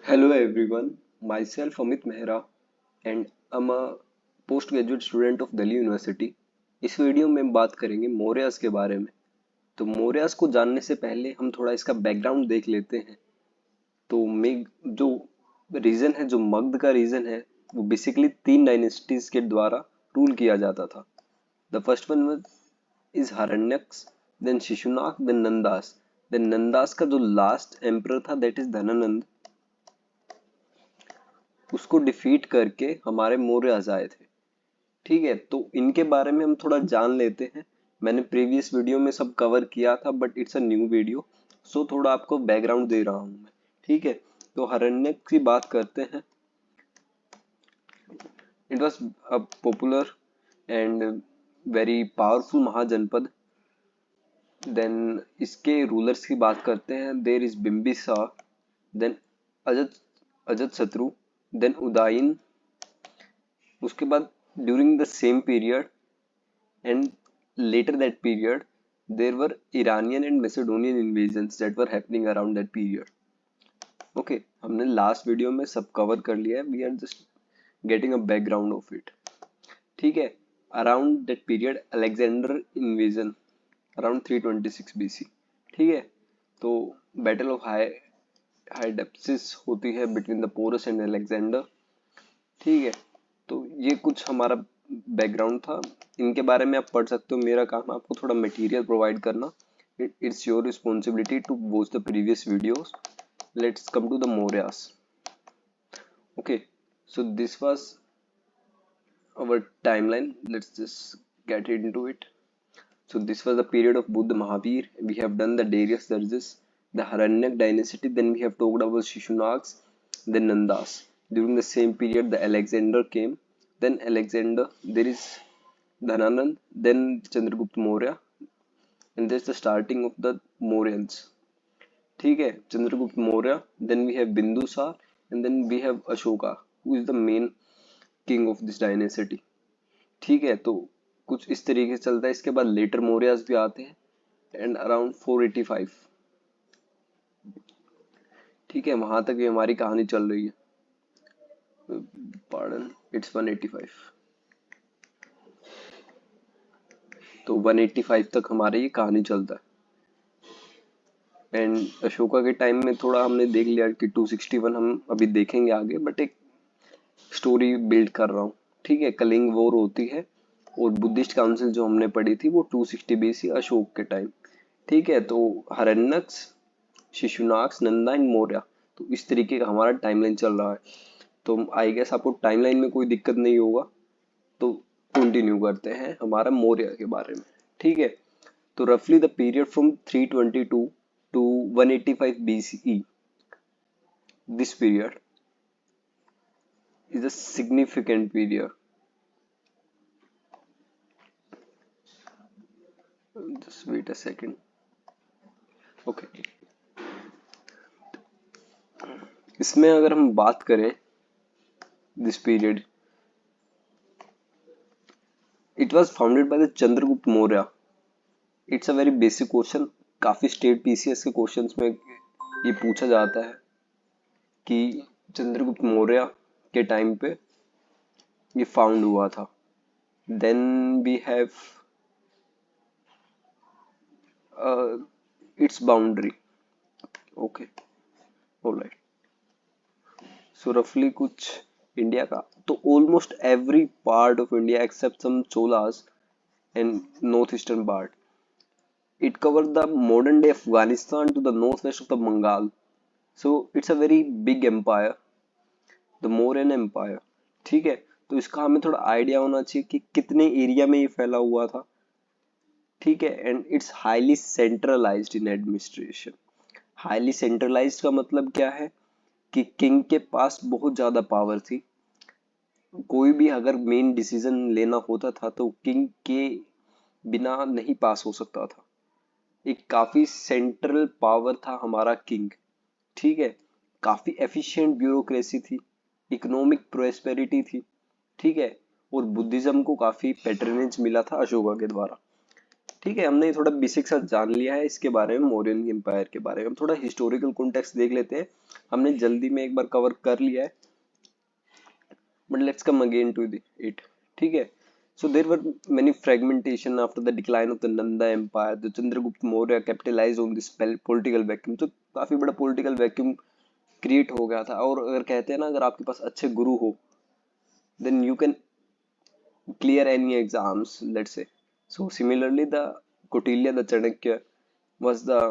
Hello everyone, myself Amit Mehra and I'm a postgraduate student of Delhi University. इस video में हम बात करेंगे मौर्यास के बारे में। तो मौर्यास को जानने से पहले हम थोड़ा इसका बैकग्राउंड देख लेते हैं। तो मेघ जो रीजन है, जो मगध का रीजन है, वो बेसिकली तीन डायनेस्टीज के द्वारा रूल किया जाता था। The first one is Haryankas, then Shishunaga, then Nandas. Then Nandas का जो लास्ट एम्परर था दैट इज धनानंद, उसको डिफीट करके हमारे मौर्यस आए थे। ठीक है, तो इनके बारे में हम थोड़ा जान लेते हैं। मैंने प्रीवियस वीडियो में सब कवर किया था but it's a new video, so थोड़ा आपको बैकग्राउंड दे रहा हूं मैं। ठीक है, तो हरण्यक की बात करते हैं। It was a popular and very powerful mahajanapada. Then इसके रूलर्स की बात करते हैं। There is Bimbisara, then Ajat Ajatashatru, then Udayin. उसके बाद during the same period and later that period there were Iranian and Macedonian invasions that were happening around that period. Okay, हमने last video में सब कवर कर लिया है, we are just getting a background of it. ठीक है, around that period Alexander invasion around 326 BC। ठीक है, तो बैटल ऑफ हाइडेप्सिस होती है between the Porus and Alexander. ठीक है, तो ये कुछ हमारा बैकग्राउंड था। इनके बारे में आप पढ़ सकते हो, मेरा काम है आपको थोड़ा मटेरियल प्रोवाइड करना। It's your responsibility to watch the previous videos. Let's come to the Mauryas. Okay, so this was our timeline. Let's just get into it. So this was the period of Buddha Mahavir. We have done the Darius Darjas, the Haranyak dynasty. Then we have talked about Shishunags, then Nandas. During the same period, the Alexander came. Then Alexander, there is Dhananand, then Chandragupta Maurya, and there's the starting of the Mauryans. ठीक है, Chandragupta Maurya, then we have Bindusar, and then we have Ashoka, who is the main king of this dynasty. ठीक है, तो कुछ इस तरीके से चलता है। इसके बाद लेटर मौर्यास भी आते हैं एंड अराउंड 485। ठीक है, वहां तक ये हमारी कहानी चल रही है। Pardon, it's 185। तो 185 तक हमारी ये कहानी चलता है। एंड अशोका के टाइम में थोड़ा हमने देख लिया कि 261 हम अभी देखेंगे आगे, बट एक स्टोरी बिल्ड कर रहा हूँ। ठीक है, कलिंग वॉर होती है और बुद्धिस्ट काउंसिल जो हमने पढ़ी थी वो 260 BC अशोक के टाइम। ठीक है, तो हरण्यक्स, शिशुनाक्स, नंदा एंड मौर्य, तो इस तरीके का हमारा टाइमलाइन चल रहा है। तो आई गेस आपको टाइमलाइन में कोई दिक्कत नहीं होगा, तो कंटिन्यू करते हैं हमारा मौर्य के बारे में। ठीक है, तो रफली the period from 322 to 185 BCE, this period is a significant period. Just wait a second. Okay, इसमें अगर हम बात करें this period, it was founded by the Chandragupta Maurya. It's a very basic question, काफी स्टेट पीसीएस के क्वेश्चंस में ये पूछा जाता है कि चंद्रगुप्त मौर्य के टाइम पे ये फाउंड हुआ था। Then we have its boundary. Okay, alright, so रफली कुछ इंडिया का, तो almost every part of India except some Cholas and north eastern part, it covered the modern day Afghanistan to the northwest of the Bengal. So it's a very big empire, the Mauryan Empire. ठीक है, तो इसका हमें थोड़ा idea होना चाहिए कि कितने एरिया में ये फैला हुआ था। ठीक है, and it's highly centralised in administration. Highly centralised का मतलब क्या है कि किंग के पास बहुत ज्यादा पावर थी। कोई भी अगर मेन डिसीजन लेना होता था तो किंग के बिना नहीं पास हो सकता था। एक काफी सेंट्रल पावर था हमारा किंग। ठीक है, काफी एफिशिएंट ब्यूरोक्रेसी थी, इकोनॉमिक प्रोस्पेरिटी थी। ठीक है, और बुद्धिज्म को काफी पैट्रनेज मिला था अशोका के द्वारा। ठीक है, हमने थोड़ा बेसिक सा जान लिया है इसके बारे में, मौर्यन एम्पायर के बारे में। हम थोड़ा हिस्टोरिकल कॉन्टेक्स्ट देख लेते हैं। हमने जल्दी में एक बार कवर कर लिया है, but let's come again to it. ठीक है, so there were many fragmentation after the decline of the Nanda Empire. The Chandragupta Maurya capitalized on this political vacuum. तो काफी बड़ा political vacuum क्रिएट हो गया था। और अगर कहते हैं ना, अगर आपके पास अच्छे गुरु हो, then you can clear any exams, let's say. So similarly, the Kautilya, the Chanakya, was the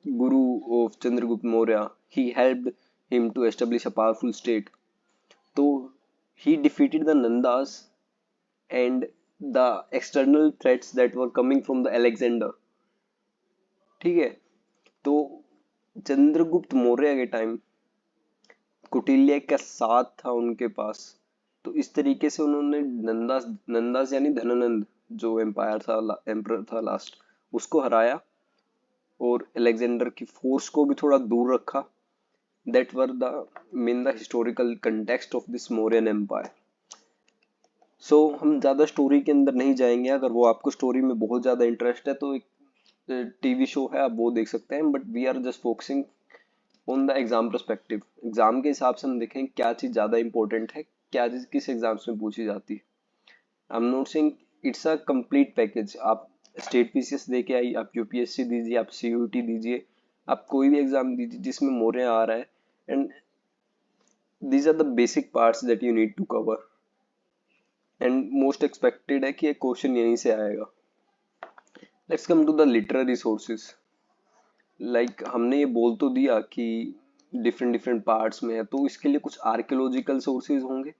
guru of Chandragupta Maurya. He helped him to establish a powerful state. So he defeated the Nandas and the external threats that were coming from the Alexander. ठीक है, तो चंद्रगुप्त मौर्य के time कुटिल्य का साथ था उनके पास। तो इस तरीके से उन्होंने नंदास नंदास यानी धनानंद, जो एम्पायर था, एम्परर था लास्ट, उसको हराया और अलेक्जेंडर की फोर्स को भी थोड़ा दूर रखा। That were the main the historical context of this Mauryan empire. So हम ज़्यादा स्टोरी के अंदर नहीं जाएंगे। अगर वो आपको स्टोरी में बहुत ज़्यादा इंटरेस्ट है तो एक टीवी शो है, आप वो देख सकते हैं, but we are just focusing on the exam perspective. Exam के हिसाब से हम देखें क्या चीज़ ज़्यादा इंपॉर्टेंट है, क्या चीज़ किस एग्जाम्स में पूछी जाती है। I am not saying it's a complete package. आप स्टेट पीसीएस दे के आई, आप यूपीएससी दीजिए, आप सीयूटी दीजिए, आप कोई भी एग्जाम दीजिए जिसमें मौर्य आ रहा है, and these are the basic parts that you need to cover. And most expected है कि एक क्वेश्चन यहीं से आएगा। Let's come to the literary sources. Like हमने ये बोल तो दिया कि डिफरेंट डिफरेंट पार्ट्स में है, तो इसके लिए कुछ आर्कियोलॉजिकल सोर्सेज होंगे,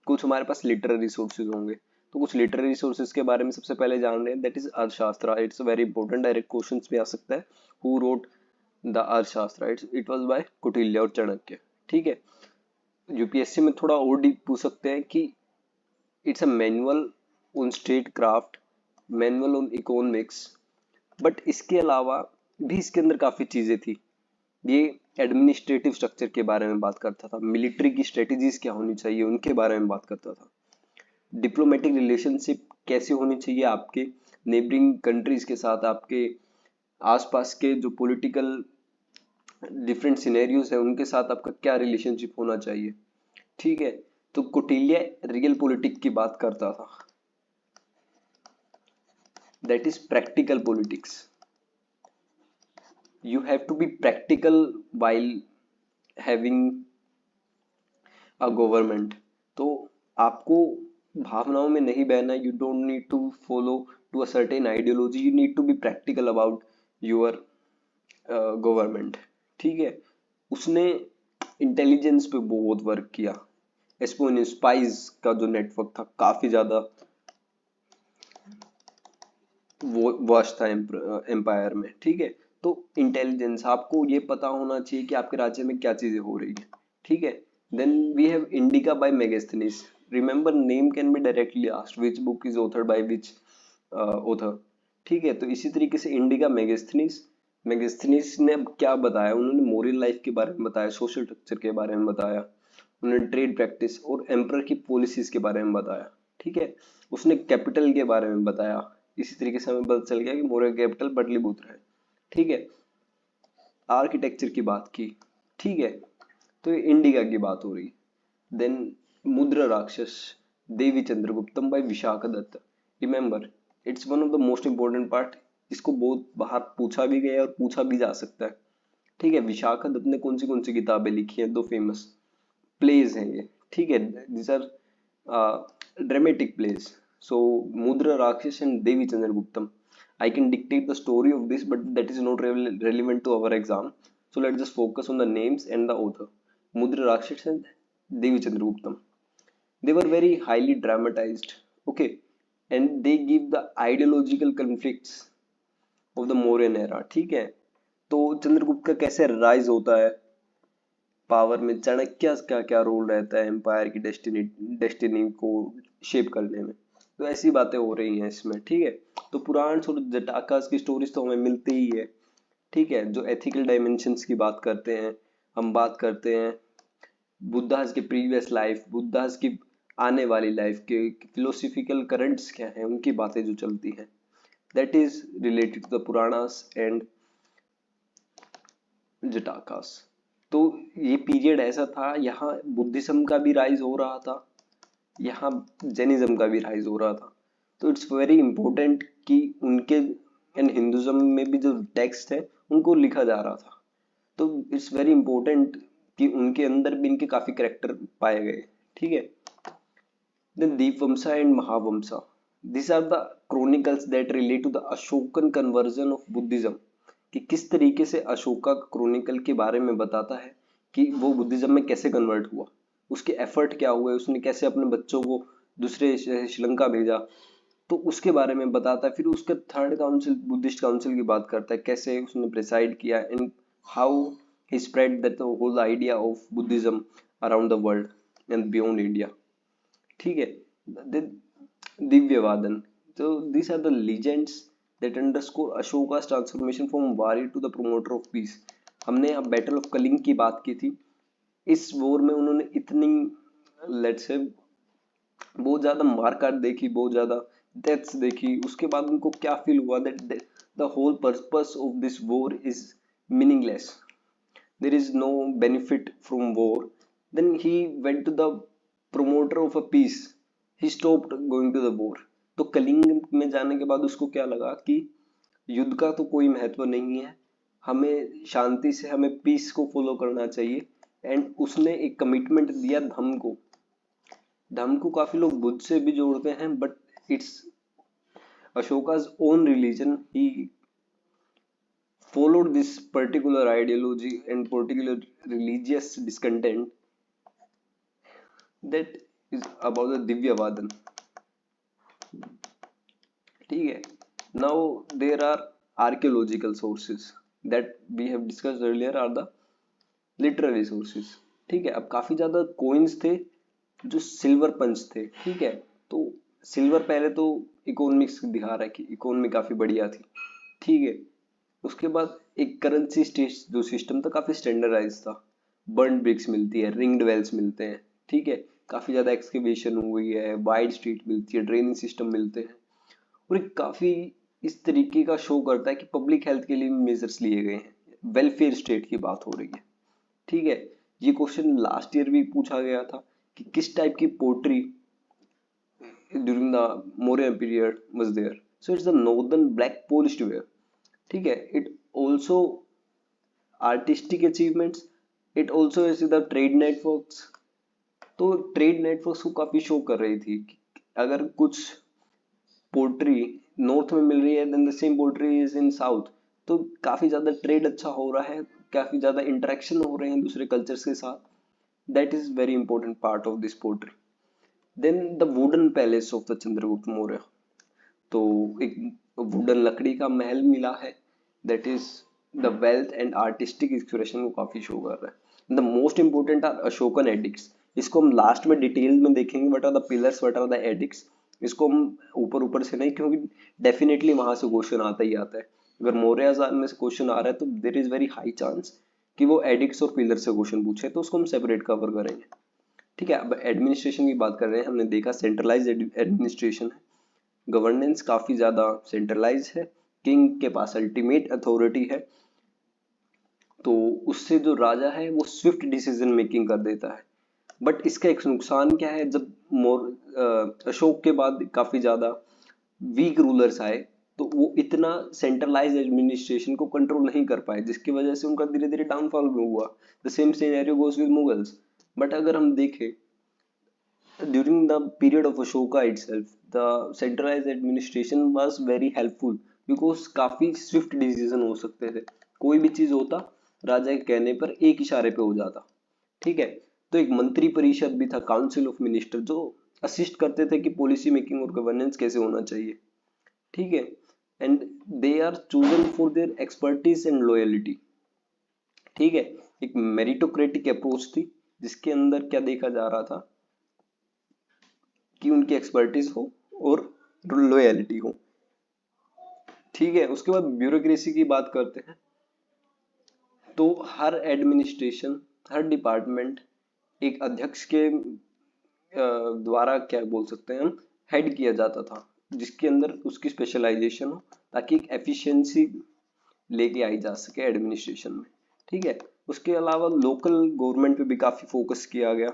कुछ हमारे पास लिटरेरी सोर्सेज होंगे। तो कुछ लिटरेरी सोर्सेज के बारे में सबसे पहले जान रहे हैं, दैट इज अर्थशास्त्र। It's very important, direct questions भी आ सकता है। हु रोट द अर्थशास्त्र? इट वाज बाय कौटिल्य और चाणक्य। ठीक है, यूपीएससी में थोड़ा और डीप पूछ सकते हैं कि it's a manual on state craft, manual on economics, but इसके अलावा भी इसके अंदर काफी चीजें थी। ये एडमिनिस्ट्रेटिव स्ट्रक्चर के बारे में बात करता था, मिलिट्री की स्ट्रेटेजीज क्या होनी चाहिए उनके बारे में बात करता था, डिप्लोमेटिक रिलेशनशिप कैसे होनी चाहिए आपके नेबरिंग कंट्रीज के साथ, आपके आसपास के जो पॉलिटिकल डिफरेंट सिनेरियोज है उनके साथ आपका क्या रिलेशनशिप होना चाहिए। ठीक है, तो कौटिल्य रियल पॉलिटिक्स की बात करता था, that is practical politics. You have to be practical while having a government. तो आपको भावनाओं में नहीं बहना, you don't need to follow to a certain ideology, you need to be practical about your government. ठीक है, उसने इंटेलिजेंस पे बहुत वर्क किया। एस्पोनियस स्पाइस का जो नेटवर्क था काफी ज्यादा वो वाश था एम्पायर में। ठीक है, तो इंटेलिजेंस, आपको ये पता होना चाहिए कि आपके राज्य में क्या चीजें हो रही है। ठीक है, then we have Indica by Megasthenes. Remember, name can be directly asked, which book is authored by which author. ठीक है, तो इसी तरीके से इंडिका मेगास्थनीज, मेगास्थनीज ने अब क्या बताया, उन्होंने मॉरल लाइफ के बारे में बताया, सोशल स्ट्रक्चर के बारे में बताया, उन्होंने ट्रेड प्रैक्टिस और एम्पर की पॉलिसीज के बारे में बताया। ठीक है, उसने कैपिटल के बारे में बताया। इसी तरीके से हमें पता चल गया कि मौर्य कैपिटल बटलिपुत्र है। ठीक है, आर्किटेक्चर की बात की। ठीक है, तो ये इंडिका की बात हो रही। Then Mudrarakshasa, Devi Chandraguptam by Vishakhadatta. Remember, it's one of the most important part. इसको बहुत बाहर पूछा भी गया और पूछा भी जा सकता है। ठीक है, विशाखदत्त ने कौन सी किताबें लिखी हैं? दो फेमस प्लेज हैं ये। ठीक है, these are dramatic plays. So Mudrarakshasa and Devi Chandraguptam, I can dictate the story of this, but that is not relevant to our exam. So let's just focus on the names and the author. Mudra Rakshas and Devi Chandraguptam. They were very highly dramatized, okay, and they give the ideological conflicts of the Mauryan era. ठीक है, तो चंद्रगुप्त का कैसे rise होता है power में, चाणक्य का क्या रोल रहता है एम्पायर की डेस्टिनी को शेप करने में। तो ऐसी बातें हो रही हैं इसमें। ठीक है, तो पुराण और जटाकास की स्टोरीज तो हमें मिलती ही है। ठीक है, जो एथिकल डायमेंशंस की बात करते हैं, हम बात करते हैं बुद्धास के प्रीवियस लाइफ, बुद्धास की आने वाली लाइफ के फिलोसफिकल करंट्स क्या हैं, उनकी बातें जो चलती हैं। that is related to the Puranas and जटाकास। तो ये पीरियड ऐसा था, यहाँ बुद्धिज्म का भी राइज हो रहा था, यहाँ जैनिज्म का भी राइज हो रहा था। तो इट्स वेरी इंपॉर्टेंट कि उनके एंड हिंदुज्म में भी जो टेक्स्ट है उनको लिखा जा रहा था। तो इट्स वेरी इंपॉर्टेंट कि उनके अंदर भी इनके काफी कैरेक्टर पाए गए। ठीक है। Then Deepvamsa and Mahavamsa. These are the chronicles that relate to the Ashokan conversion of Buddhism. कि किस तरीके से अशोका क्रॉनिकल के बारे में बताता है कि वो बुद्धिज्म में कैसे कन्वर्ट हुआ, उसके एफर्ट क्या हुए, उसने कैसे अपने बच्चों को दूसरे श्रीलंका भेजा, तो उसके बारे में बताता है। फिर उसके थर्ड काउंसिल, बुद्धिस्ट काउंसिल की बात करता है, कैसे उसने प्रिसाइड किया and how he spread that whole idea of Buddhism around the world and beyond India. ठीक है। दिव्यवादन, तो these are the legends that underscore अशोका's transformation from warrior to the promoter of peace। हमने अब बैटल ऑफ कलिंग की बात की थी। इस वॉर में उन्होंने इतनी लेट्स से बहुत ज्यादा मारकाट देखी, बहुत ज्यादा डेथ्स देखी, उसके बाद उनको क्या फील हुआ that the whole purpose of this war is meaningless, there is no benefit from war, then he went to the promoter of a peace, he stopped going to the war। तो कलिंग में जाने के बाद उसको क्या लगा कि युद्ध का तो कोई महत्व नहीं है, हमें शांति से, हमें पीस को फॉलो करना चाहिए। एंड उसने एक कमिटमेंट दिया धम्म को। धम्म को काफी लोग बुद्ध से भी जोड़ते हैं, but it's Ashoka's own religion। he followed this particular ideology and particular religious discontent that is about the Divyavadan। ठीक है। Now there are archaeological sources that we have discussed earlier are the literary sources। ठीक है। अब काफी ज्यादा coins थे जो silver पंच थे। ठीक है। तो सिल्वर पहले तो इकोनॉमिक्स दिखा रहा है कि इकोनॉमी काफी बढ़िया थी। ठीक है। उसके बाद एक करेंसी जो सिस्टम था काफी स्टैंडर्डाइज था, बर्न ब्रिक्स मिलती है, रिंग्ड वेल्स मिलते हैं। ठीक है। काफी ज्यादा एक्सकेवेशन हुई है, वाइड स्ट्रीट मिलती है, ड्रेनेज सिस्टम मिलते हैं, और एक काफी इस तरीके का शो करता है कि पब्लिक हेल्थ के लिए मेजर्स लिए गए हैं, वेलफेयर स्टेट की बात हो रही है। ठीक है। ये क्वेश्चन लास्ट ईयर भी पूछा गया था कि किस टाइप की pottery during the Maurya period was there. So it's the northern black polished ware. ठीक है। It also artistic achievements, it also ऐसे द ट्रेड नेटवर्क्स। तो ट्रेड नेटवर्क्स को काफी शो कर रही थी कि अगर कुछ पोल्ट्री नॉर्थ में मिल रही है then the same poultry is in south, तो काफी ज्यादा ट्रेड अच्छा हो रहा है, काफी ज्यादा इंटरेक्शन हो रहे हैं दूसरे कल्चर्स के साथ। That is very important part of this poultry. Then the wooden palace of the Chandragupta Maurya. तो एक वुडन लकड़ी का महल मिला है, that is the wealth and artistic expression को काफी शो कर रहा है। The most important are Ashokan edicts. इसको हम लास्ट में डिटेल में देखेंगे, what are the pillars, what are the edicts. इसको हम ऊपर ऊपर से नहीं, क्योंकि डेफिनेटली वहां से क्वेश्चन आता ही आता है। अगर मौर्य में से क्वेश्चन आ रहा है तो there is very high chance कि वो एडिक्ट्स और पिलर से क्वेश्चन पूछे, तो उसको हम सेपरेट कवर करेंगे। ठीक है। अब एडमिनिस्ट्रेशन की बात कर रहे हैं। हमने देखा सेंट्रलाइज एडमिनिस्ट्रेशन है, गवर्नेंस काफी ज्यादा सेंट्रलाइज है, किंग के पास अल्टीमेट अथॉरिटी है, तो उससे जो राजा है वो स्विफ्ट डिसीजन मेकिंग कर देता है। बट इसका एक नुकसान क्या है, जब अशोक के बाद काफी ज्यादा वीक रूलर्स आए तो वो इतना सेंट्रलाइज एडमिनिस्ट्रेशन को कंट्रोल नहीं कर पाए, जिसकी वजह से उनका धीरे धीरे डाउनफॉल भी हुआ। The same scenario goes with Mughals. But अगर हम देखें during the period of Ashoka itself, the centralized administration was very helpful because काफी swift decision हो सकते थे। कोई भी चीज होता राजा के कहने पर एक इशारे पे हो जाता। ठीक है। तो एक मंत्री परिषद भी था, काउंसिल ऑफ मिनिस्टर, जो असिस्ट करते थे कि पॉलिसी मेकिंग और गवर्नेंस कैसे होना चाहिए। ठीक है। And they are chosen for their expertise and loyalty. ठीक है। एक मेरिटोक्रेटिक अप्रोच थी जिसके अंदर क्या देखा जा रहा था कि उनकी एक्सपर्टीज हो और लॉयलिटी हो। ठीक है। उसके बाद ब्यूरोक्रेसी की बात करते हैं। तो हर एडमिनिस्ट्रेशन, हर डिपार्टमेंट एक अध्यक्ष के द्वारा क्या बोल सकते हैं हम, हेड किया जाता था, जिसके अंदर उसकी स्पेशलाइजेशन हो ताकि एक एफिशिएंसी लेके आई जा सके एडमिनिस्ट्रेशन में। ठीक है, उसके अलावा लोकल गवर्नमेंट पे भी काफी फोकस किया गया।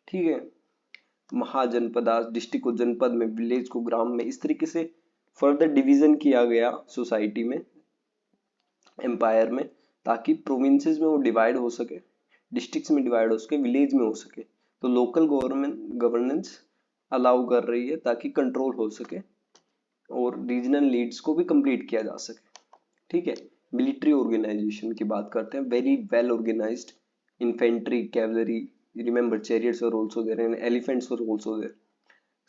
ठीक है, महाजनपद, डिस्ट्रिक्ट को जनपद में, विलेज को ग्राम में, इस तरीके से फर्दर डिवीजन किया गया सोसाइटी में, एम्पायर में, ताकि प्रोविंसेस में वो डिवाइड हो सके, डिस्ट्रिक्ट्स में डिवाइड हो सके, विलेज में हो सके। तो लोकल गवर्नेंस अलाउ कर रही है ताकि कंट्रोल हो सके और रीजनल लीड्स को भी कंप्लीट किया जा सके। ठीक है, मिलिट्री ऑर्गेनाइजेशन की बात करते हैं। Very well organised infantry, cavalry, remember chariots were also there and elephants were also there.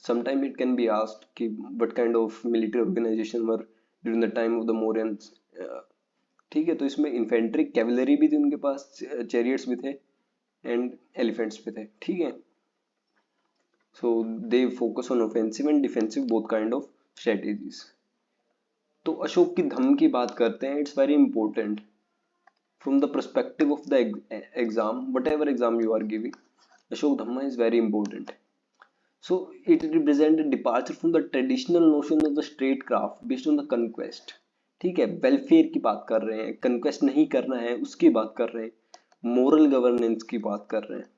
Sometimes it can be asked कि what kind of military organization were during the time of the Mauryans. ठीक है, तो इसमें infantry, cavalry भी थी उनके पास, chariots भी थे एंड एलिफेंट्स भी थे। ठीक है, so they focus on offensive and defensive both kind of strategies. तो अशोक की धम्म की बात करते हैं। It's very important from the perspective of the exam, whatever exam you are giving, Ashok Dhamma is very important. So it represents a departure from the traditional notion of the statecraft based on the conquest. ठीक है, welfare की बात कर रहे हैं, conquest नहीं करना है उसकी बात कर रहे हैं, मोरल गवर्नेंस की बात कर रहे हैं,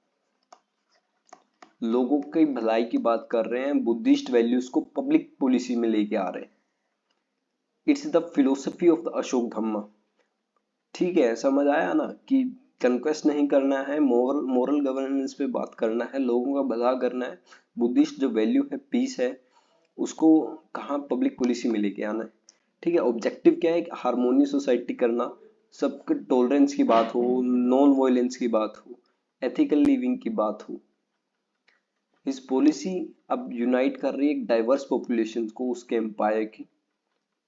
लोगों की भलाई की बात कर रहे हैं, बुद्धिस्ट वैल्यूज को पब्लिक पॉलिसी में लेके आ रहे हैं। It's the philosophy of the Ashoka dhamma. ठीक है, समझ आया ना कि कंक्वेस्ट नहीं करना है, मोरल गवर्नेंस पे बात करना है, लोगों का भला करना है, बुद्धिस्ट जो वैल्यू है, पीस है, उसको कहाँ पब्लिक पॉलिसी में लेके आना है। ठीक है, ऑब्जेक्टिव क्या है, हार्मोनियस सोसाइटी करना, सबके टॉलरेंस की बात हो, नॉन वायलेंस की बात हो, एथिकल लिविंग की बात हो। इस पॉलिसी अब यूनाइट कर रही है एक डाइवर्स पॉपुलेशन को उसके एम्पायर की,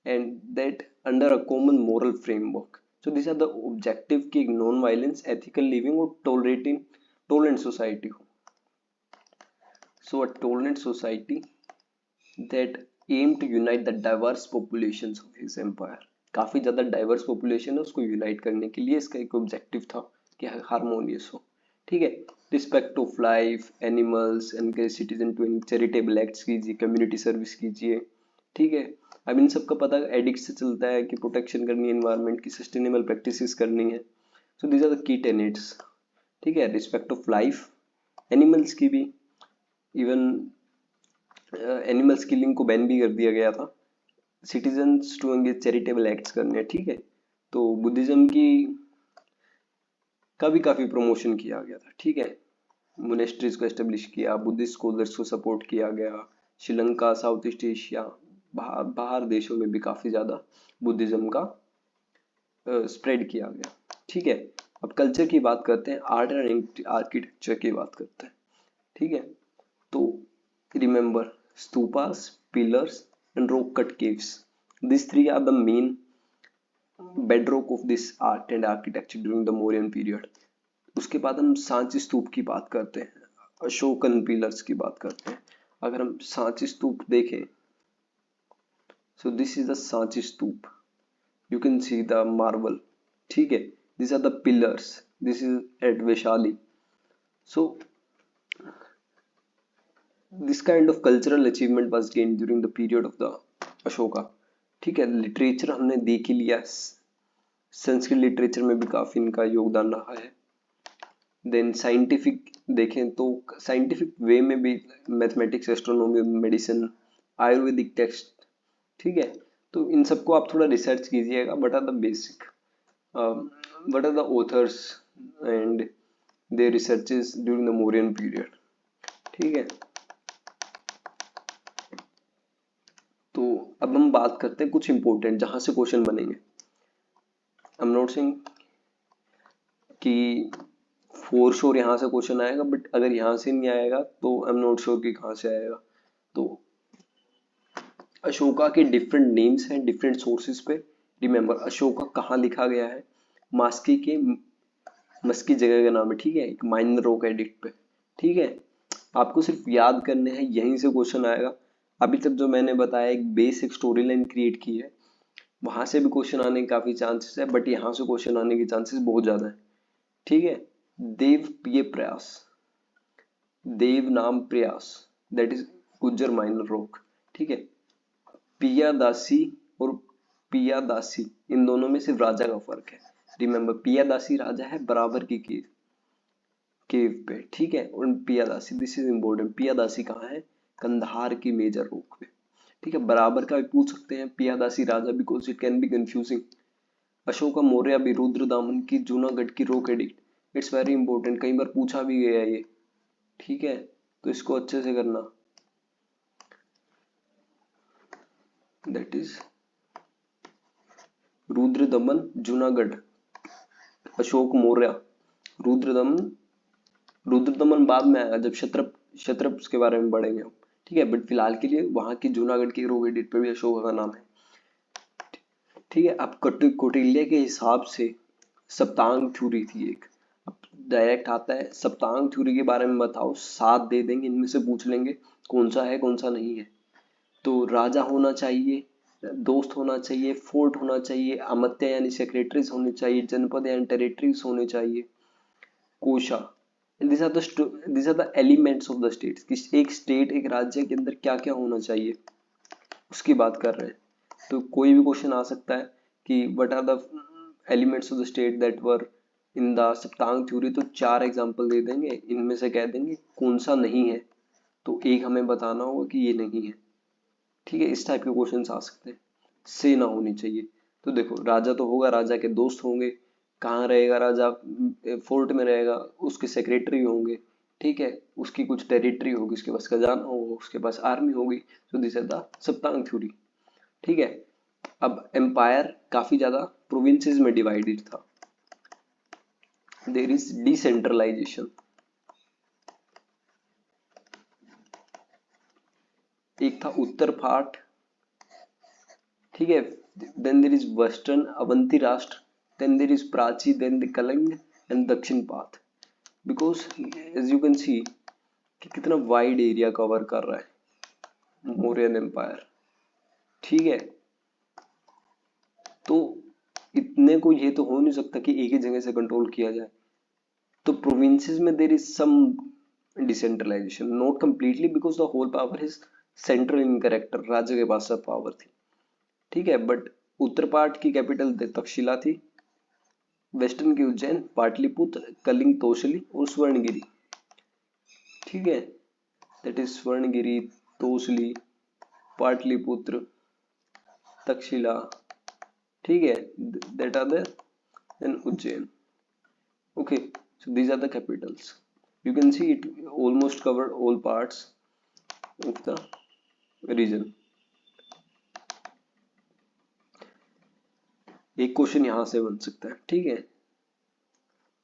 and that under a common moral framework. So these are the objective कि नॉन वायलेंस, एथिकल लिविंग और टॉलरेंट सोसाइटी हो। So a tolerant society that aim to unite the diverse populations of his empire. काफी ज्यादा diverse population है, उसको unite करने के लिए इसका एक ऑब्जेक्टिव था कि हार्मोनियस हो। ठीक है, respect of life, animals, encourage citizen to charitable acts कीजिए, कम्युनिटी सर्विस कीजिए। ठीक है, अब इन सबका पता एडिक्ट से चलता है कि प्रोटेक्शन करनी है एनवायरनमेंट की, सस्टेनेबल प्रैक्टिसेस करनी है। So these are the key tenets. ठीक है, रिस्पेक्ट ऑफ लाइफ, एनिमल्स की भी, इवन एनिमल्स किलिंग को बैन भी कर दिया गया था, citizens to engage charitable acts करने। ठीक है, तो बुद्धिज्म की का भी काफी प्रमोशन किया गया था। ठीक है, मोनेस्ट्रीज को एस्टेब्लिश किया, बुद्धिस्ट स्कॉलर्स को सपोर्ट किया गया, श्रीलंका, साउथ ईस्ट एशिया, बाहर देशों में भी काफी ज्यादा बुद्धिज्म का स्प्रेड किया गया। ठीक है, अब कल्चर की बात करते हैं, आर्ट एंड आर्किटेक्चर की बात करते हैं। ठीक है, तो remember stupas, pillars and rock cut caves, this three are the main bedrock of this art and architecture during the Mauryan period. उसके बाद हम सांची स्तूप की बात करते हैं, अशोकन पिलर्स की बात करते हैं। अगर हम सांची स्तूप देखें, so this is the Sanchi stupa, you can see the marble. ठीक है, these are the pillars, this is at Vaishali. So this kind of cultural achievement was gained during the period of the Ashoka. ठीक है, literature हमने देख ही लिया, Sanskrit literature में भी काफी इनका योगदान रहा है। देन साइंटिफिक देखें तो साइंटिफिक वे में भी mathematics, astronomy, medicine, ayurvedic text. ठीक है, तो इन सबको आप थोड़ा रिसर्च कीजिएगा, what are the basic, what are the authors and their researches during the Mauryan period. ठीक है, तो अब हम बात करते हैं कुछ इंपॉर्टेंट जहां से क्वेश्चन बनेंगे। आई एम नॉट सेइंग कि फोर श्योर यहाँ से क्वेश्चन आएगा, बट अगर यहाँ से नहीं आएगा तो आई एम नॉट श्योर कि कहाँ से आएगा। तो अशोका के डिफरेंट नेम्स हैं डिफरेंट सोर्सेज पे। रिमेंबर अशोका कहाँ लिखा गया है, मास्की के मस्की जगह का नाम है। ठीक है, एक माइनर रॉक एडिक्ट पे। ठीक है, आपको सिर्फ याद करने हैं, यहीं से क्वेश्चन आएगा। अभी तक जो मैंने बताया एक बेसिक स्टोरी लाइन क्रिएट की है, वहां से भी क्वेश्चन आने के काफी चांसेस है, बट यहाँ से क्वेश्चन आने के चांसेस बहुत ज्यादा है। ठीक है, देव पिय प्रयास, देव नाम प्रयास, that is Gujjar minor rock. ठीक है, पिया दासी और पियादासी, इन दोनों में सिर्फ राजा का फर्क है। रिमेंबर, पियादासी राजा है बराबर की केव पे, ठीक है। और पियादासी, दिस इज इम्पोर्टेंट, पियादासी कहाँ है? कंधार की मेजर रोक पे, ठीक है। बराबर का भी पूछ सकते हैं Piyadasi Raja, because it can be confusing. Ashoka Maurya भी रुद्रदामन की जूनागढ़ की रोक एडिक्ट, इट्स वेरी इंपॉर्टेंट, कई बार पूछा भी गया है ये, ठीक है। तो इसको अच्छे से करना, दैट इज रुद्रदमन जूनागढ़, अशोक मौर्य, रुद्रदमन। रुद्रदमन बाद में आएगा जब क्षत्रप के बारे में पढ़ेंगे हम, ठीक है। बट फिलहाल के लिए वहां की जूनागढ़ की रोग एडिट पे भी अशोका का नाम है, ठीक है। अब कौटिल्य के हिसाब से सप्तांग थ्योरी थी एक, अब डायरेक्ट आता है सप्तांग थ्योरी के बारे में बताओ, 7 दे देंगे, इनमें से पूछ लेंगे कौन सा है कौन सा नहीं है। तो राजा होना चाहिए, दोस्त होना चाहिए, फोर्ट होना चाहिए, अमात्य यानी सेक्रेटरीज होने चाहिए, जनपद यानी टेरिटरीज होने चाहिए, कोशा। This are the elements of the state, कि एक स्टेट एक राज्य के अंदर क्या क्या होना चाहिए उसकी बात कर रहे हैं। तो कोई भी क्वेश्चन आ सकता है कि what are the elements of the state that were in the saptanga theory, तो 4 एग्जांपल दे देंगे, इनमें से कह देंगे कौन सा नहीं है, तो एक हमें बताना होगा कि ये नहीं है, ठीक है। इस टाइप के क्वेश्चन आ सकते हैं। से ना होनी चाहिए, तो देखो राजा तो होगा, राजा के दोस्त होंगे, कहाँ रहेगा राजा? फोर्ट में रहेगा, उसके सेक्रेटरी होंगे, ठीक है, उसकी कुछ टेरिटरी होगी, उसके पास खजाना होगा, उसके पास आर्मी होगी। तो this is the saptanga theory, ठीक है। अब एम्पायर काफी ज्यादा प्रोविंसेस में डिवाइडेड था, देयर इज डिसेंट्रलाइजेशन। एक था उत्तर पाठ, ठीक है, then there is western Avanti Rashtra, then there is Prachi, then the Kalinga and Dakshinapatha. Because as you can see कि कितना वाइड एरिया कवर कर रहा है मौर्यन एम्पायर, ठीक है। तो इतने को ये तो हो नहीं सकता कि एक ही जगह से कंट्रोल किया जाए, तो प्रोविंसेस में there is some decentralization, not completely, because the whole power is central in character, राज्य के पास सब पावर थी, ठीक है। बट उत्तर पार्ट की कैपिटल तक्षशिला थी, वेस्टर्न की उज्जैन, पाटलिपुत्र, कलिंग, तोशली और स्वर्णगिरी, ठीक है। दैट इज स्वर्णगिरी, तोसली, पाटलिपुत्र, तक्षशिला, ठीक है, that are the then Ujjain, okay. So these are the capitals, you can see it almost covered all parts of the region। एक क्वेश्चन यहां से बन सकता है, ठीक है।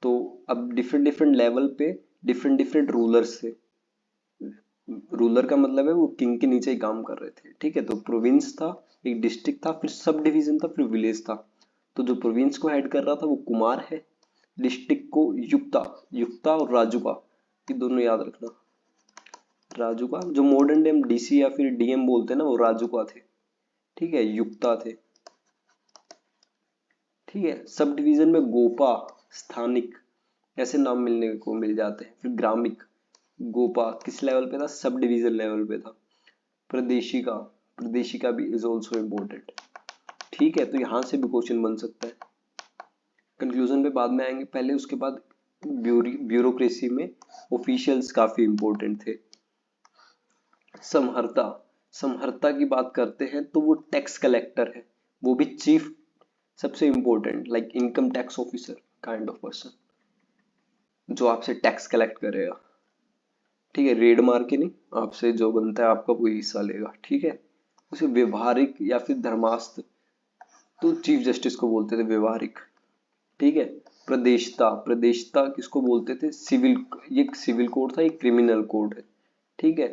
तो अब डिफरेंट डिफरेंट लेवल पे डिफरेंट डिफरेंट रूलर्स थे, रूलर का मतलब है वो किंग के नीचे ही काम कर रहे थे, ठीक है। तो प्रोविंस था, एक डिस्ट्रिक्ट था, फिर सब डिवीजन था, फिर विलेज था। तो जो प्रोविंस को हेड कर रहा था वो कुमार है, डिस्ट्रिक्ट को युक्ता, युक्ता और राजुका, ये दोनों याद रखना। राजुका, जो मॉडर्न डे हम डीसी या फिर डीएम बोलते हैं ना, वो राजुका थे, ठीक है, युक्ता थे, ठीक है। सब डिवीजन में गोपा, स्थानिक, ऐसे नाम मिलने को मिल जाते हैं। फिर ग्रामिक, गोपा किस लेवल पे था? सब डिवीजन लेवल पे था। प्रदेशिका, प्रदेशिका भी इज ऑल्सो इम्पोर्टेंट, ठीक है। तो यहां से भी क्वेश्चन बन सकता है, कंक्लूजन पे बाद में आएंगे, पहले उसके बाद ब्यूरोक्रेसी में ऑफिशियल्स काफी इंपॉर्टेंट थे। समहर्ता, समहर्ता की बात करते हैं तो वो टैक्स कलेक्टर है, वो भी चीफ, सबसे important, like income tax officer kind of person, जो आपसे टैक्स कलेक्ट करेगा, ठीक है। रेड मार के नहीं, आपसे जो बनता है आपका कोई हिस्सा लेगा, ठीक है। उसे व्यवहारिक या फिर धर्मास्त्र, तो चीफ जस्टिस को बोलते थे व्यवहारिक, ठीक है। प्रदेशता, प्रदेशता किसको बोलते थे? सिविल, ये सिविल कोड था, ये क्रिमिनल कोड है, ठीक है।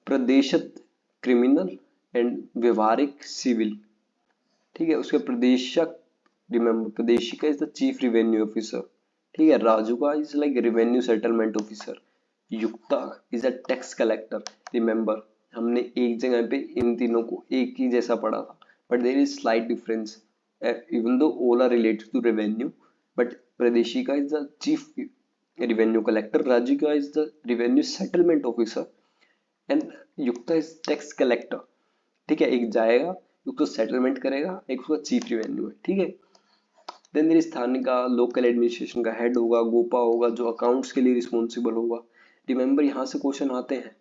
प्रदेशत क्रिमिनल एंड व्यवहारिक सिविल, ठीक है। उसके प्रदेशक, remember Pradeshika is the chief revenue officer, ठीक है। Rajuka is like revenue settlement officer, Yukta is a tax collector, remember हमने एक जगह पे इन तीनों को एक ही जैसा पढ़ा था, but there is slight difference, even though all are related to revenue, but Pradeshika is the chief revenue collector, Rajika is the revenue settlement officer, and Yukta is tax collector, ठीक है। एक जाएगा एक तो सेटलमेंट करेगा, एक उसका चीफ रिवेन्यू है, ठीक है। देन देयर स्थानीय का लोकल एडमिनिस्ट्रेशन का हेड होगा, गोपा होगा जो अकाउंट्स के लिए रिस्पॉन्सिबल होगा। रिमेंबर यहाँ से क्वेश्चन आते हैं,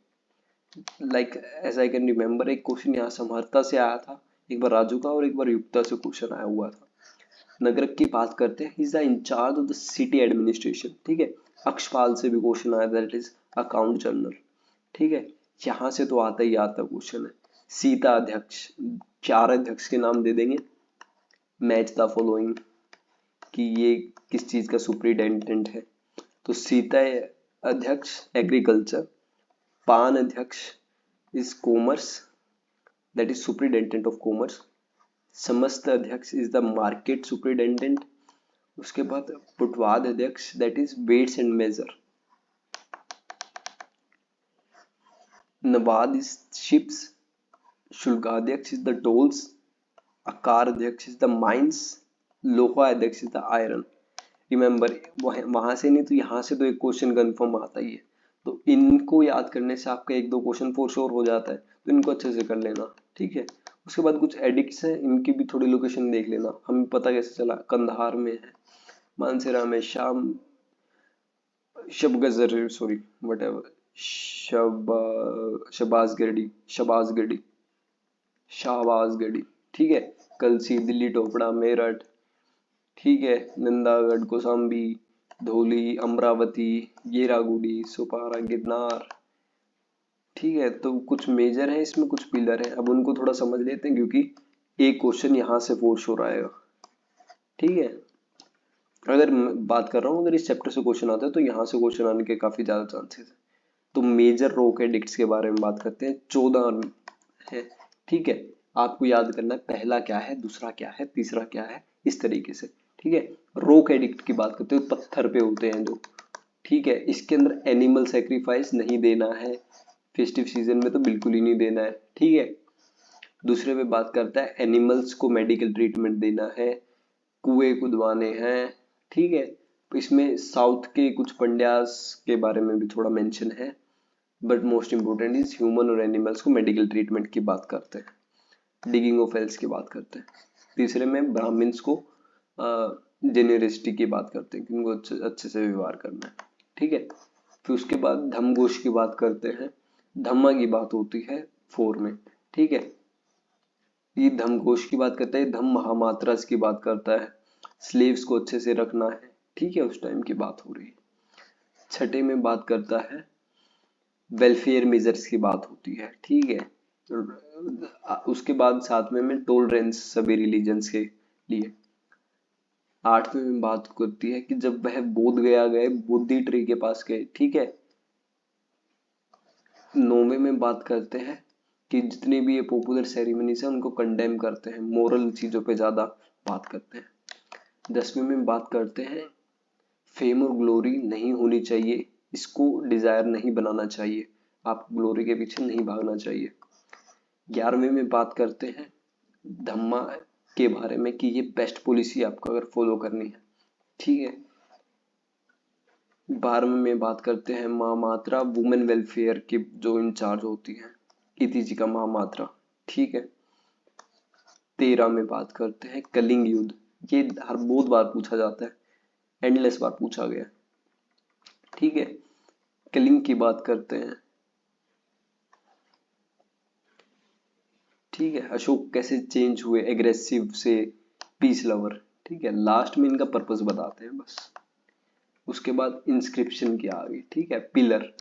like as I can remember एक क्वेश्चन यहाँ समहर्ता से आया था, एक बार राजू का और एक बार युक्ता से क्वेश्चन आया हुआ था। नगरक की बात करते हैं, is the incharge of the city administration, ठीक है। अक्षपाल से भी क्वेश्चन आया, दैट इज अकाउंट जनरल, ठीक है। यहाँ से तो आता ही आता क्वेश्चन है। सीता अध्यक्ष, 4 अध्यक्ष के नाम दे देंगे, मैच द फॉलोइंग, कि ये किस चीज का सुपरिटेंडेंट है। तो सीता अध्यक्ष एग्रीकल्चर, पान अध्यक्ष is commerce, that is superintendent of commerce. समस्त अध्यक्ष इज द मार्केट सुपरिटेंडेंट। उसके बाद पुटवाद अध्यक्ष that is weights and measure. नवाद इज शिप्स, शुल्काध्यक्ष इज द टोल्स, आकार अध्यक्ष इज द माइंस, लोहा अध्यक्ष इज द आयरन। रिमेंबर वहां से नहीं तो यहाँ से तो एक क्वेश्चन कंफर्म आता ही है, तो इनको याद करने से आपका 1-2 क्वेश्चन फॉर श्योर हो जाता है, तो इनको अच्छे से कर लेना, ठीक है। उसके बाद कुछ एडिक्ट्स हैं, इनकी भी थोड़ी लोकेशन देख लेना, हमें पता कैसे चला, कंधार में है, मानसेरा में, शाम शबगजर सॉरी वट एवर, शबाजगढ़ी शबाजगढ़ी शाहबाजगढ़ी, ठीक है। कलसी, दिल्ली टोपड़ा, मेरठ, ठीक है। नंदागढ़, कौशाम्बी, धौली, अमरावती, येरागुड़ी, सुपारा, गिरनार, ठीक है। तो कुछ मेजर है इसमें, कुछ पिलर है, अब उनको थोड़ा समझ लेते हैं क्योंकि एक क्वेश्चन यहाँ से फोर श्योर आएगा, ठीक है। अगर बात कर रहा हूँ, अगर इस चैप्टर से क्वेश्चन आता है तो यहाँ से क्वेश्चन आने के काफी ज्यादा चांसेस है। तो मेजर रॉक एडिक्ट्स के बारे में बात करते हैं, 14 है, ठीक है। आपको याद करना है पहला क्या है, दूसरा क्या है, तीसरा क्या है, इस तरीके से, ठीक है। रॉक एडिक्ट की बात करते हैं, पत्थर पे होते हैं जो, ठीक है। इसके अंदर एनिमल सेक्रीफाइस नहीं देना है, फेस्टिव सीजन में तो बिल्कुल ही नहीं देना है, ठीक है। दूसरे पे बात करता है एनिमल्स को मेडिकल ट्रीटमेंट देना है, कुएं खुदवाने हैं, ठीक है। इसमें साउथ के कुछ पंड्यास के बारे में भी थोड़ा मेंशन है, but most important is human और एनिमल्स को मेडिकल ट्रीटमेंट की बात करते हैं। डिगिंग ऑफ वेल्स की बात करते हैं। तीसरे में ब्राह्मण्स को जेनरसिटी की बात करते हैं कि उनको अच्छे से व्यवहार करना है, ठीक है। फिर उसके बाद धम्मघोष की बात करते हैं, धम्मा की बात होती है 4 में, ठीक है। ये धम्मघोष की बात करता है, धम्म महामात्रास की बात करता है, स्लेव्स को अच्छे से रखना है, ठीक है, उस टाइम की बात हो रही है। छठे में बात करता है वेलफेयर मेजर्स की बात होती है, ठीक है। उसके बाद 7वें में टोलरेंस सभी रिलीजन्स के लिए। 8वें में बात करती है कि जब वह बोध गया गए, बोधि ट्री के पास गए, ठीक है। 9वें में बात करते हैं कि जितने भी ये पॉपुलर सेरेमनीज है उनको कंडेम करते हैं, मोरल चीजों पे ज्यादा बात करते हैं। 10वें में बात करते हैं फेम और ग्लोरी नहीं होनी चाहिए, इसको डिजायर नहीं बनाना चाहिए, आप ग्लोरी के पीछे नहीं भागना चाहिए। 11वें में बात करते हैं धम्मा के बारे में कि ये बेस्ट पॉलिसी आपको अगर फॉलो करनी है, ठीक है। 12वें में बात करते हैं महामात्रा वुमेन वेलफेयर की जो इंचार्ज होती है, इतिजिका महामात्रा, ठीक है। 13 में बात करते हैं कलिंग युद्ध, ये हर बहुत बार पूछा जाता है, एंडलेस बार पूछा गया, ठीक है। कलिंग की बात करते हैं, ठीक है। अशोक कैसे चेंज हुए एग्रेसिव से पीस लवर, ठीक है। लास्ट में इनका पर्पस बताते हैं बस। उसके बाद इंस्क्रिप्शन की आ गई, ठीक है। पिलर,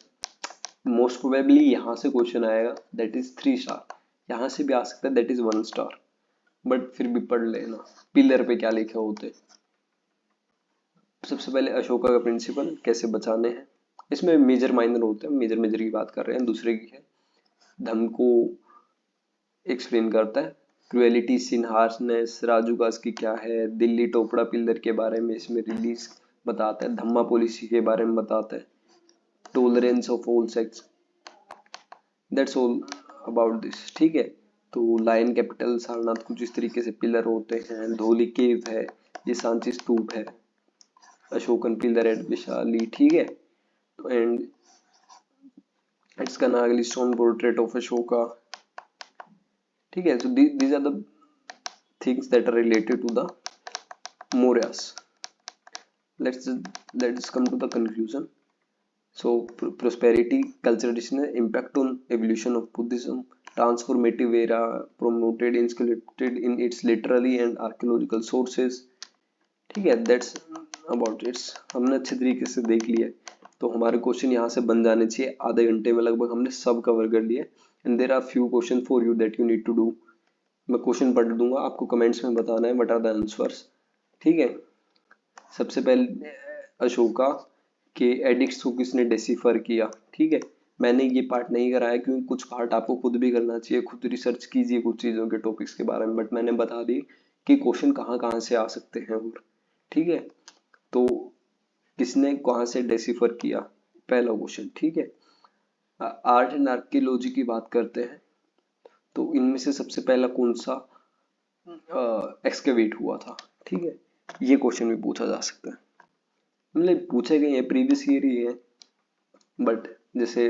मोस्ट प्रोबेबली यहां से क्वेश्चन आएगा, दैट इज 3 स्टार, यहां से भी आ सकता है दैट इज 1 स्टार, बट फिर भी पढ़ लेना पिलर पे क्या लिखे होते। सबसे पहले अशोका का प्रिंसिपल कैसे बचाने हैं, इसमें मेजर माइनर होते हैं, मेजर मेजर की बात कर रहे हैं। दूसरे की है धम्म को एक्सप्लेन करता है, क्रुएलिटी सिन हार्शनेस राजू कास की क्या है, दिल्ली टोपड़ा पिलर के बारे में इसमें रिलीज बताता है, धम्मा पॉलिसी के बारे में बताता है, tolerance of all sex, that's all about this, ठीक है। तो लायन कैपिटल सारनाथ कुछ इस तरीके से पिलर होते हैं, धौली केव है, ये सांची स्तूप है, अशोकन पिलर एट विशाली, ठीक है। तो and it's Kanaganahalli stone portrait of Ashoka, ठीक है, so these are the things that are related to the Mauryas. Let's come to the conclusion. So prosperity, cultural tradition, impact on evolution of Buddhism, transformative era, promoted, inscripted in its literary and archaeological sources. ठीक है, that's about it's. हमने अच्छे तरीके से देख लिया, तो हमारे क्वेश्चन यहाँ से बन जाने चाहिए। आधे घंटे में लगभग हमने सब कवर कर लिए। And there are few question for you that you need to do. मैं क्वेश्चन पढ़ दूंगा, आपको कमेंट्स में बताना है व्हाट आर द आंसर्स। ठीक है, सबसे पहले अशोका के एडिक्ट्स को किसने डेसिफर किया। ठीक है, मैंने ये पार्ट नहीं कराया क्योंकि कुछ पार्ट आपको खुद भी करना चाहिए, खुद रिसर्च कीजिए कुछ चीज़ों के टॉपिक्स के बारे में, बट मैंने बता दी कि क्वेश्चन कहाँ कहाँ से आ सकते हैं। और ठीक है, तो किसने कहाँ से डेसिफर किया, पहला क्वेश्चन। ठीक है, आर्ट एंड आर्कियोलॉजी की बात करते हैं, तो इनमें से सबसे पहला कौन सा एक्सकेवेट हुआ था। ठीक है, ये क्वेश्चन भी पूछा जा सकता है, मतलब पूछे गए हैं, प्रीवियस ईयर ही है। बट जैसे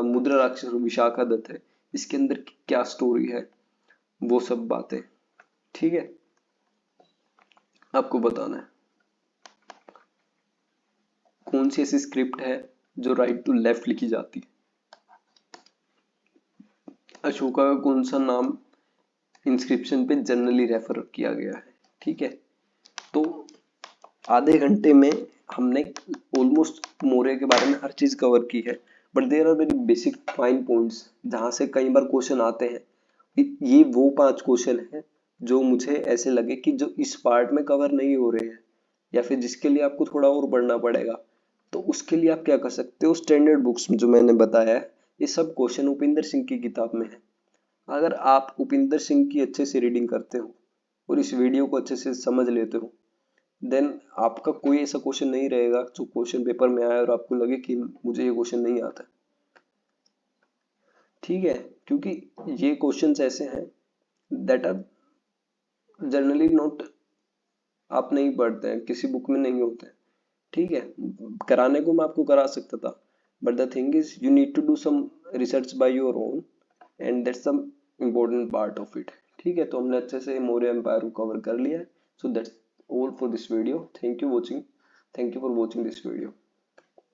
मुद्रा राक्षस विशाखा दत्त है, इसके अंदर क्या स्टोरी है, वो सब बातें। ठीक है, आपको बताना है कौन सी ऐसी स्क्रिप्ट है जो राइट टू लेफ्ट लिखी जाती है। अशोका का कौन सा नाम इंस्क्रिप्शन पे जनरली रेफर किया गया है। ठीक है, तो आधे घंटे में हमने ऑलमोस्ट मौर्य के बारे में हर चीज कवर की है, but there are very basic fine points जहां से कई बार क्वेश्चन आते हैं। ये वो 5 क्वेश्चन हैं जो मुझे ऐसे लगे कि जो इस पार्ट में कवर नहीं हो रहे हैं, या फिर जिसके लिए आपको थोड़ा और पढ़ना पड़ेगा। तो उसके लिए आप क्या कर सकते हो, स्टैंडर्ड बुक्स में जो मैंने बताया है, ये सब क्वेश्चन उपिंदर सिंह की किताब में है। अगर आप उपिंदर सिंह की अच्छे से रीडिंग करते हो और इस वीडियो को अच्छे से समझ लेते हो, देन आपका कोई ऐसा क्वेश्चन नहीं रहेगा जो क्वेश्चन पेपर में आया और आपको लगे कि मुझे ये क्वेश्चन नहीं आता। ठीक है, क्योंकि ये क्वेश्चंस ऐसे हैं दैट आर जनरली नॉट, आप नहीं पढ़ते हैं, किसी बुक में नहीं होते हैं। ठीक है, कराने को मैं आपको करा सकता था, but the thing is you need to do some research by your own, and that's the important part of it. ठीक है, तो हमने अच्छे से मौर्य एम्पायर को कवर कर लिया है। So that's all for this video. Thank you for watching this video.